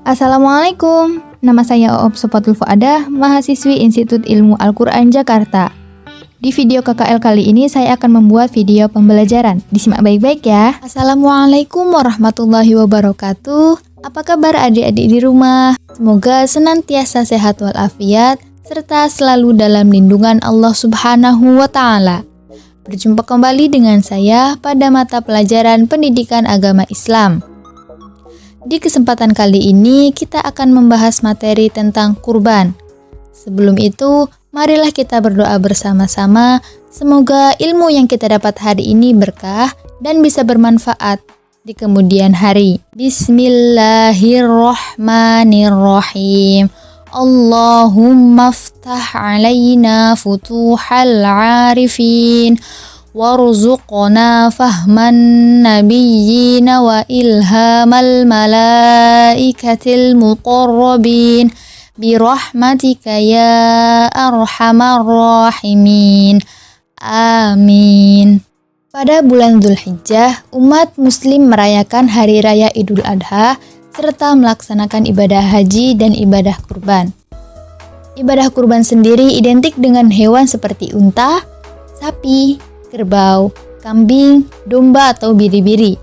Assalamualaikum, nama saya Oop Sofatul Fuadah, mahasiswi Institut Ilmu Al-Quran Jakarta. Di video KKL kali ini saya akan membuat video pembelajaran. Disimak baik-baik ya. Assalamualaikum warahmatullahi wabarakatuh. Apa kabar adik-adik di rumah? Semoga senantiasa sehat walafiat serta selalu dalam lindungan Allah Subhanahu wa Ta'ala. Berjumpa kembali dengan saya pada mata pelajaran Pendidikan Agama Islam. Di kesempatan kali ini kita akan membahas materi tentang kurban. Sebelum itu, marilah kita berdoa bersama-sama. Semoga ilmu yang kita dapat hari ini berkah dan bisa bermanfaat di kemudian hari. Bismillahirrahmanirrahim. Allahumma ftah alaina futuhal arifin warzuqna fahman nabiyyina wa ilhamal malaikatil muqarrabin birahmatika ya arhamar rahimin. Amin. Pada bulan Dzulhijjah, umat muslim merayakan hari raya Idul Adha serta melaksanakan ibadah haji dan ibadah kurban. Ibadah kurban sendiri identik dengan hewan seperti unta, sapi, kerbau, kambing, domba atau biri-biri.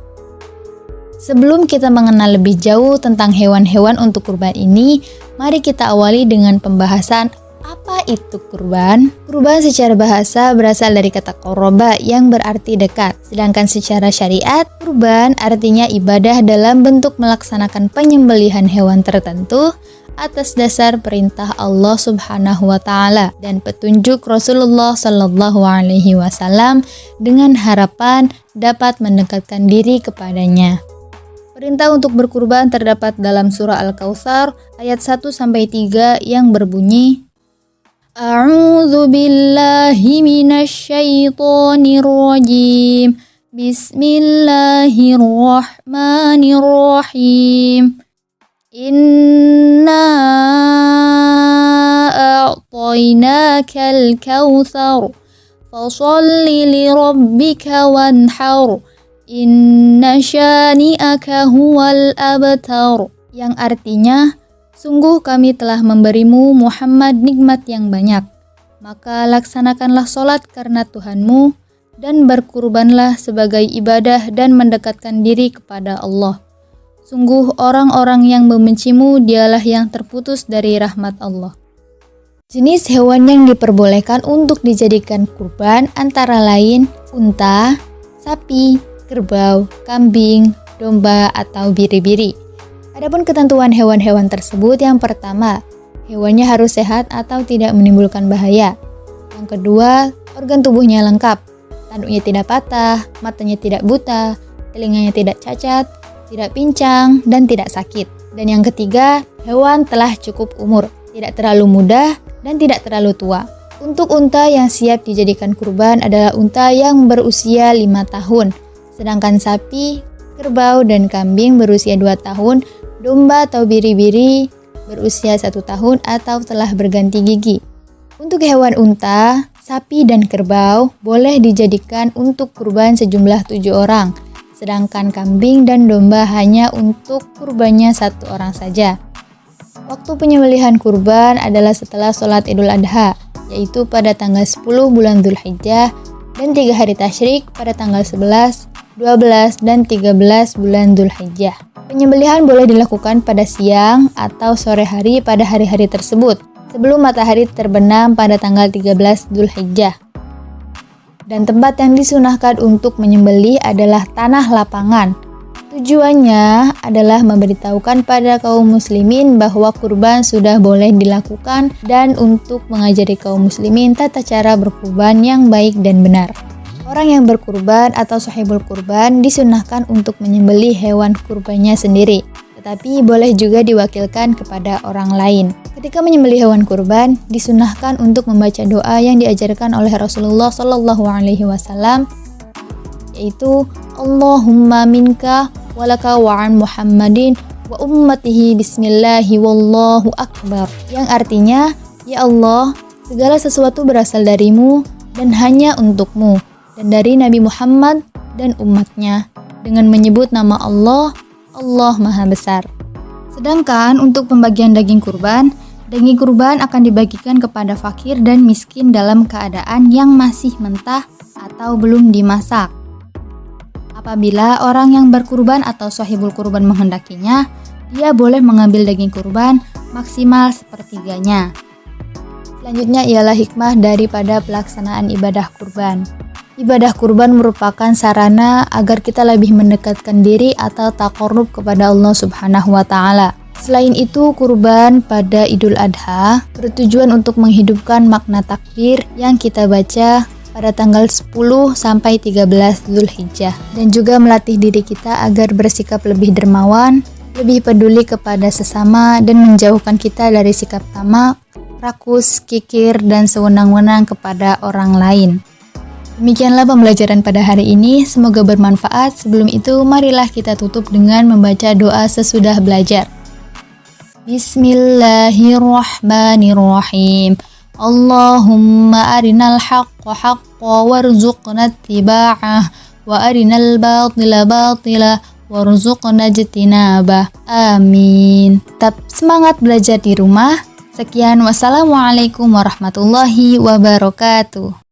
Sebelum kita mengenal lebih jauh tentang hewan-hewan untuk kurban ini, mari kita awali dengan pembahasan apa itu kurban. Kurban secara bahasa berasal dari kata qoroba yang berarti dekat. Sedangkan secara syariat, kurban artinya ibadah dalam bentuk melaksanakan penyembelihan hewan tertentu atas dasar perintah Allah Subhanahu wa Ta'ala dan petunjuk Rasulullah Sallallahu Alaihi Wasallam dengan harapan dapat mendekatkan diri kepadanya. Perintah untuk berkurban terdapat dalam surah Al-Kautsar ayat 1-3 yang berbunyi, A'udzu billahi minasyaitonir rajim. Bismillahirrahmanirrahim. Inna a'tainakal kautsar. Fasholli lirabbika wanhar. Inna syani'aka huwal abtar. Yang artinya, sungguh kami telah memberimu Muhammad nikmat yang banyak. Maka laksanakanlah sholat karena Tuhanmu dan berkurbanlah sebagai ibadah dan mendekatkan diri kepada Allah. Sungguh orang-orang yang membencimu dialah yang terputus dari rahmat Allah. Jenis hewan yang diperbolehkan untuk dijadikan kurban antara lain unta, sapi, kerbau, kambing, domba, atau biri-biri. Adapun ketentuan hewan-hewan tersebut, yang pertama, hewannya harus sehat atau tidak menimbulkan bahaya. Yang kedua, organ tubuhnya lengkap, tanduknya tidak patah, matanya tidak buta, telinganya tidak cacat, tidak pincang, dan tidak sakit. Dan yang ketiga, hewan telah cukup umur, tidak terlalu muda, dan tidak terlalu tua. Untuk unta yang siap dijadikan kurban adalah unta yang berusia 5 tahun, sedangkan sapi, kerbau, dan kambing berusia 2 tahun, domba atau biri-biri berusia 1 tahun atau telah berganti gigi. Untuk hewan unta, sapi, dan kerbau boleh dijadikan untuk kurban sejumlah 7 orang, sedangkan kambing dan domba hanya untuk kurbannya 1 orang saja. Waktu penyembelihan kurban adalah setelah sholat Idul Adha, yaitu pada tanggal 10 bulan Dzulhijjah, dan 3 hari tasyrik pada tanggal 11, 12, dan 13 bulan Dzulhijjah. Penyembelihan boleh dilakukan pada siang atau sore hari pada hari-hari tersebut, sebelum matahari terbenam pada tanggal 13 Dzulhijjah. Dan tempat yang disunahkan untuk menyembelih adalah tanah lapangan. Tujuannya adalah memberitahukan pada kaum muslimin bahwa kurban sudah boleh dilakukan dan untuk mengajari kaum muslimin tata cara berkurban yang baik dan benar. Orang yang berkurban atau sahibul kurban disunahkan untuk menyembelih hewan kurbannya sendiri, tetapi boleh juga diwakilkan kepada orang lain. Ketika menyembelih hewan kurban, disunahkan untuk membaca doa yang diajarkan oleh Rasulullah Sallallahu Alaihi Wasallam, yaitu Allahumma minka walaka wa'an Muhammadin wa ummatihi bismillahi wallahu akbar, yang artinya, ya Allah, segala sesuatu berasal darimu dan hanya untukmu, dan dari Nabi Muhammad dan umatnya, dengan menyebut nama Allah, Allah Maha Besar. Sedangkan untuk pembagian daging kurban akan dibagikan kepada fakir dan miskin dalam keadaan yang masih mentah atau belum dimasak. Apabila orang yang berkurban atau sahibul kurban menghendakinya, dia boleh mengambil daging kurban maksimal sepertiganya. Selanjutnya ialah hikmah daripada pelaksanaan ibadah kurban. Ibadah kurban merupakan sarana agar kita lebih mendekatkan diri atau taqarrub kepada Allah Subhanahu wa Ta'ala. Selain itu, kurban pada Idul Adha bertujuan untuk menghidupkan makna takbir yang kita baca pada tanggal 10 sampai 13 Zulhijjah, dan juga melatih diri kita agar bersikap lebih dermawan, lebih peduli kepada sesama, dan menjauhkan kita dari sikap tamak, rakus, kikir, dan sewenang-wenang kepada orang lain. Demikianlah pembelajaran pada hari ini, semoga bermanfaat. Sebelum itu, marilah kita tutup dengan membaca doa sesudah belajar. Bismillahirrahmanirrahim. Allahumma arinal haqqa haqqa warzuqna ittiba'ah wa arinal batila batila warzuqna ijtinabah. Amin. Tetap semangat belajar di rumah. Sekian, wassalamualaikum warahmatullahi wabarakatuh.